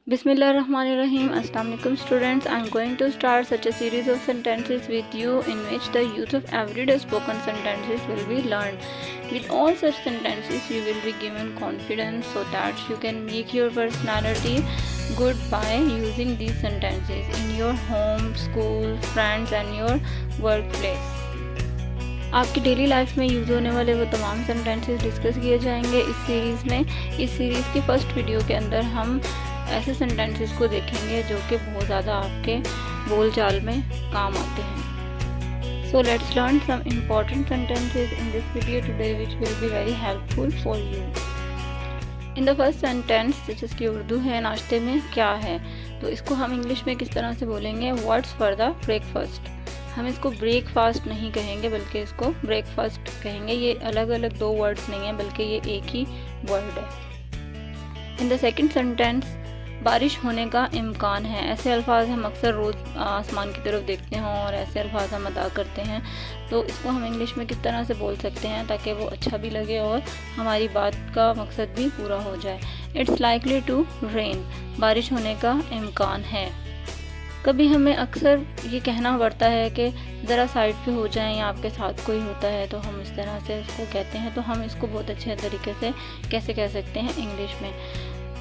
Bismillahirrahmanirrahim. Assalamu alaikum students. I am going to start such a series of sentences with you in which the use of everyday spoken sentences will be learned. With all such sentences you will be given confidence so that you can make your personality good by using these sentences in your home, school, friends and your workplace. आपकी daily life में use होने वाले वो तमाम sentences discuss किए जाएंगे इस series में। इस सीरीज़ की फर्स्ट वीडियो के अंदर हम ऐसे सेंटेंसेस को देखेंगे जो कि बहुत ज़्यादा आपके बोलचाल में काम आते हैं। So let's learn some important sentences in this video today which will be very helpful for you. In the first sentence जिसकी उर्दू है नाश्ते में क्या है, तो इसको हम इंग्लिश में किस तरह से बोलेंगे, व्हाट्स फॉर द ब्रेकफास्ट। हम इसको ब्रेकफास्ट नहीं कहेंगे बल्कि इसको ब्रेकफास्ट कहेंगे। ये अलग अलग दो वर्ड्स नहीं हैं बल्कि ये एक ही वर्ड है। इन द सेकेंड सेंटेंस बारिश होने का इम्कान है। ऐसे अल्फाज हम अक्सर रोज़ आसमान की तरफ देखते हैं और ऐसे अल्फाज हम अदा करते हैं, तो इसको हम इंग्लिश में किस तरह से बोल सकते हैं ताकि वो अच्छा भी लगे और हमारी बात का मकसद भी पूरा हो जाए। इट्स लाइकली टू रेन, बारिश होने का इम्कान है। कभी हमें अक्सर ये कहना पड़ता है कि ज़रा साइड पे हो जाएं या आपके साथ कोई होता है, तो हम इस तरह से इसको कहते हैं। तो हम इसको बहुत अच्छे तरीके से कैसे कह सकते हैं इंग्लिश में,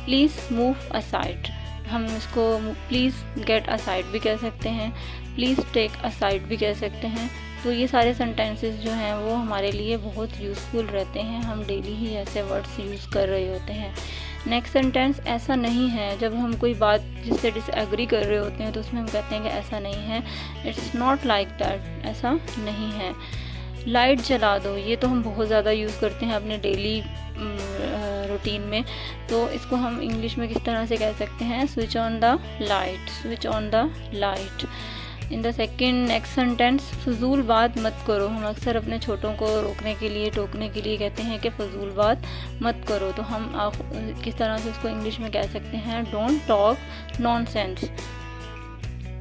प्लीज़ मूव असाइड। हम इसको प्लीज़ गेट असाइड भी कह सकते हैं, प्लीज़ टेक असाइड भी कह सकते हैं। तो ये सारे सेंटेंसेस जो हैं वो हमारे लिए बहुत यूज़फुल रहते हैं। हम डेली ही ऐसे वर्ड्स यूज़ कर रहे होते हैं। नेक्स्ट सेंटेंस ऐसा नहीं है। जब हम कोई बात जिससे डिसएग्री कर रहे होते हैं तो उसमें हम कहते हैं कि ऐसा नहीं है, इट्स नॉट लाइक दैट, ऐसा नहीं है। लाइट जला दो, ये तो हम बहुत ज़्यादा यूज़ करते हैं अपने डेली रूटीन में, तो इसको हम इंग्लिश में किस तरह से कह सकते हैं, switch on the light, switch on the light. In the second next sentence फजूल बात मत करो। हम अक्सर अपने छोटों को रोकने के लिए, टोकने के लिए कहते हैं कि फजूल बात मत करो, तो हम किस तरह से इसको इंग्लिश में कह सकते हैं, डोंट टॉक नॉनसेंस,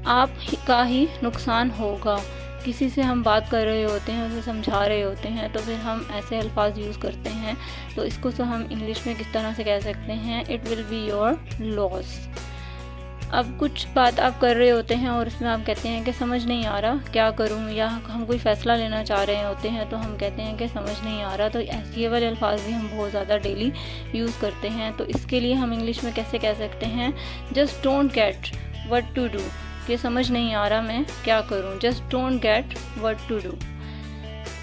आप का ही नुकसान होगा। किसी से हम बात कर रहे होते हैं, उसे समझा रहे होते हैं, तो फिर हम ऐसे अल्फाज यूज़ करते हैं, तो इसको तो हम इंग्लिश में किस तरह से कह सकते हैं, it will be your loss. अब कुछ बात आप कर रहे होते हैं और इसमें आप कहते हैं कि समझ नहीं आ रहा क्या करूं, या हम कोई फ़ैसला लेना चाह रहे होते हैं तो हम कहते हैं कि समझ नहीं आ रहा। तो ये वाले अल्फाज भी हम बहुत ज़्यादा डेली यूज़ करते हैं। तो इसके लिए हम इंग्लिश में कैसे कह सकते हैं, just don't get what to do, ये समझ नहीं आ रहा मैं क्या करूं, just don't get what to do.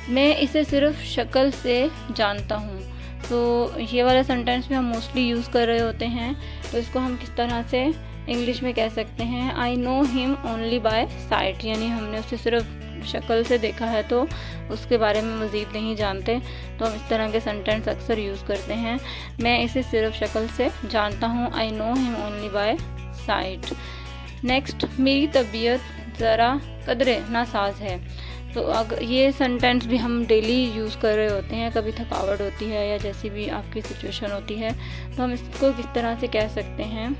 मैं इसे सिर्फ शक्ल से जानता हूं, तो ये वाला सेंटेंस भी हम मोस्टली यूज़ कर रहे होते हैं, तो इसको हम किस तरह से इंग्लिश में कह सकते हैं, I know him only by site, यानी हमने उसे सिर्फ शक्ल से देखा है तो उसके बारे में मज़ीद नहीं जानते। तो हम इस तरह के सेंटेंस अक्सर यूज़ करते हैं, मैं इसे सिर्फ शक्ल से जानता हूँ, I know him only by site. Next, मेरी तबीयत ज़रा कदरे नासाज है। तो अगर ये सेंटेंस भी हम डेली यूज़ कर रहे होते हैं, कभी थकावट होती है या जैसी भी आपकी सिचुएशन होती है, तो हम इसको किस तरह से कह सकते हैं,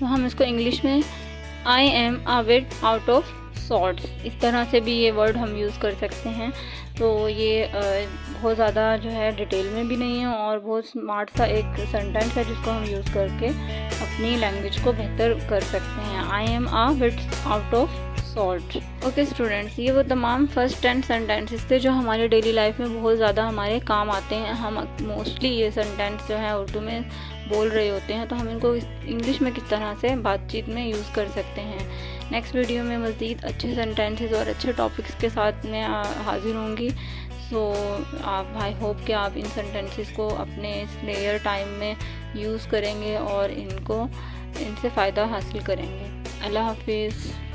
तो हम इसको इंग्लिश में I am a bit out of sorts, इस तरह से भी ये वर्ड हम यूज़ कर सकते हैं। तो ये बहुत ज़्यादा जो है डिटेल में भी नहीं है और बहुत स्मार्ट सा एक सेंटेंस है जिसको हम यूज़ करके अपनी लैंग्वेज को बेहतर कर सकते हैं। आई am a bit out of salt. Okay students, ये वो तमाम फर्स्ट 10 सेंटेंसेस थे जो हमारी डेली लाइफ में बहुत ज़्यादा हमारे काम आते हैं। हम मोस्टली ये सेंटेंस जो है उर्दू में बोल रहे होते हैं, तो हम इनको इंग्लिश में किस तरह से बातचीत में यूज़ कर सकते हैं। नेक्स्ट वीडियो में मज़ीद अच्छे सेंटेंसेस और अच्छे टॉपिक्स के साथ मैं हाजिर होंगी। सो आई होप कि आप इन सेंटेंसेस को अपने स्पेयर टाइम में यूज़ करेंगे और इनसे फ़ायदा हासिल करेंगे। अल्लाह हाफिज़।